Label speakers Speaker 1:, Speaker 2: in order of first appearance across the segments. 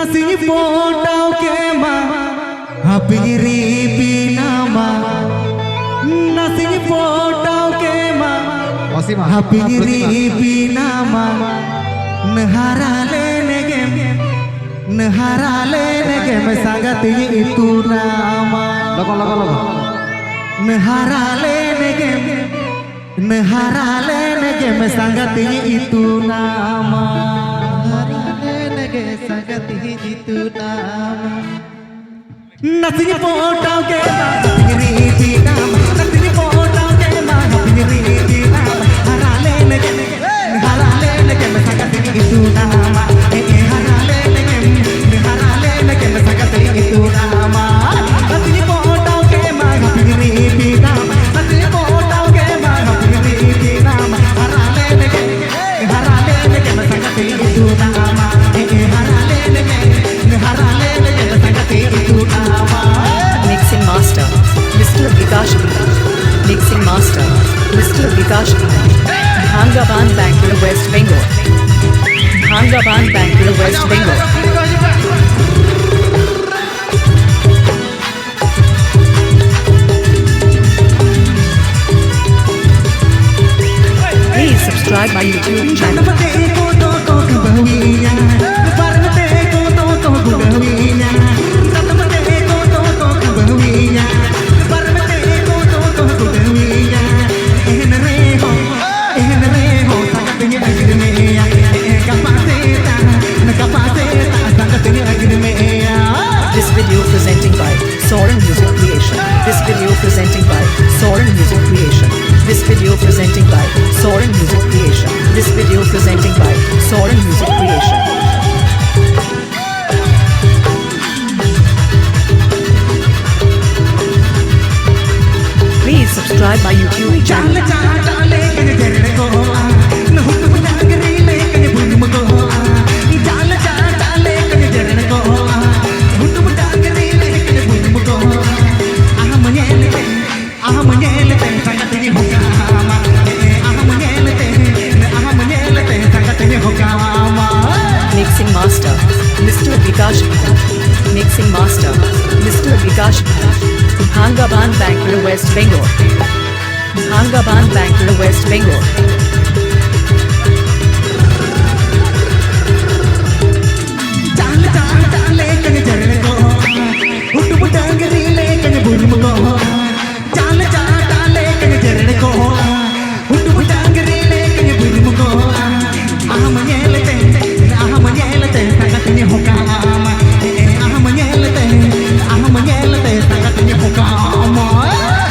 Speaker 1: Nasi potau kema hapiri pinama Nasi potau kema hapiri pinama Nharale negem sagati itu nama Nharale negem sagati itu nama Sagati itu nama Nasinya potau ke hapiri pinama Nasinya potau ke hapiri pinama Harale negem sagati itu nama Harale negem sagati itu nama Nasinya potau ke hapiri pinama Nasinya potau ke hapiri pinama Harale negem sagati itu nama
Speaker 2: Mixing Master, Mr. Vikash. Mixing Master, Mr. Vikash. Bhangaban, Bangalore, West Bengal. Bhangaban, Bangalore, West Bengal. Please subscribe my YouTube channel. This video presenting by Soren Music Creation. This video presenting by Soren Music Creation. This video presenting by Soren Music Creation. This video presenting by Soren Music Creation. Please subscribe my YouTube channel. Mixing Master, Mr. Vikash. Mixing Master, Mr. Vikash. Bhangaban, Bangalore, West Bengal. Bhangaban, Bangalore, West Bengal.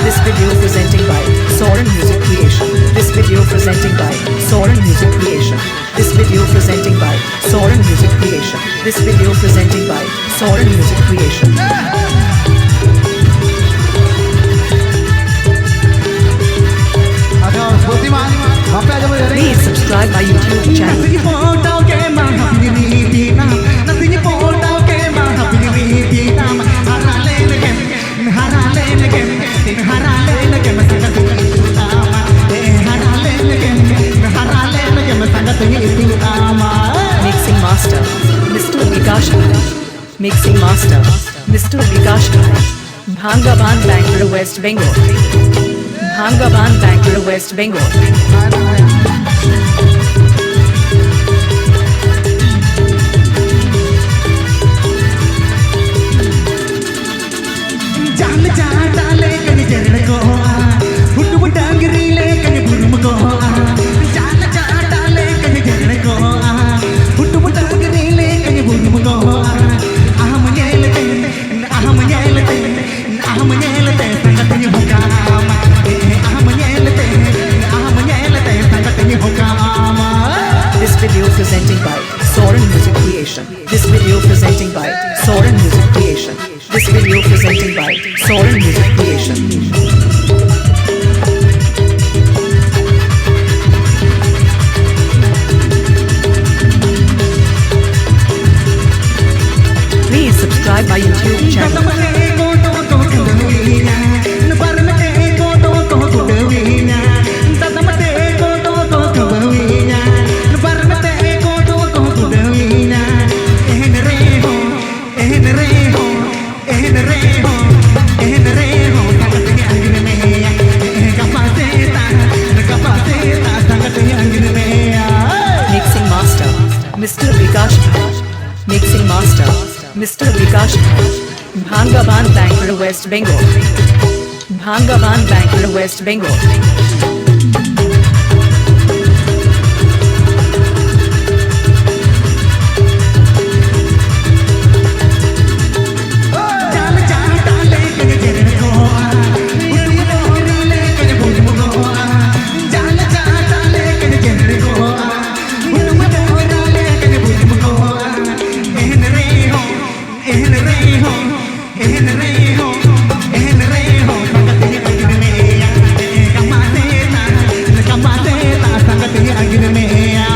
Speaker 2: This video presenting by Soren Music Creation. This video presenting by Soren Music Creation. This video presenting by Soren Music Creation. This video presenting by Soren Music Creation. Please subscribe my YouTube channel. Mixing Master, Mr. Vikash. Mixing Master, Mr. Vikash. Bhangaban, Bangalore, West Bengal. Bhangaban, Bangalore, West Bengal. This video presenting by Soren Music Creation. This video presenting by Soren Music Creation. This video presenting by Soren Music Creation. Please subscribe my YouTube channel. Mr. Vikash Bhai, Bhangaban, Bangalore, West Bengal. Bhangaban, Bangalore, West Bengal.
Speaker 1: जाल चाटा लेके gerund Goa Odia मोरी लेके भूम गोवा जाल चाटा लेके gerund Goa Odia मोरा लेके भूम गोवा एहन रे हो एहन रे हो एहन रे हो एहन रे हो संगति अगिर में या कमाते ता संगति अगिर में या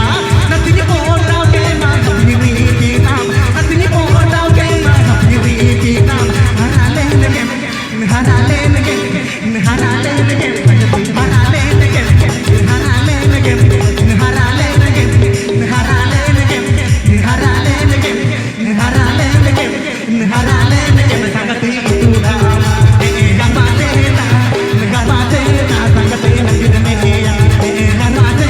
Speaker 1: नथी पोटा के मां अपनी रीति नाम नथी पोटा के मां अपनी रीति नाम हरा ले लगे हरा ले लगे हरा ले लगे हरा ले लगे हरा ले लगे हरा ले लगे हरा ले लगे हरा ले लगे हरा ले लगे हरा ले लगे संगति तू ना गमाते ता संगति अगिर में या गमाते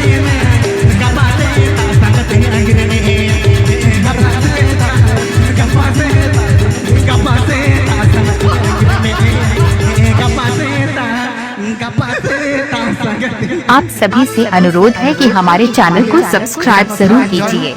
Speaker 1: ता संगति अगिर में गमाते ता संगति
Speaker 3: आप सभी से अनुरोध है कि हमारे चैनल को सब्सक्राइब जरूर कीजिए।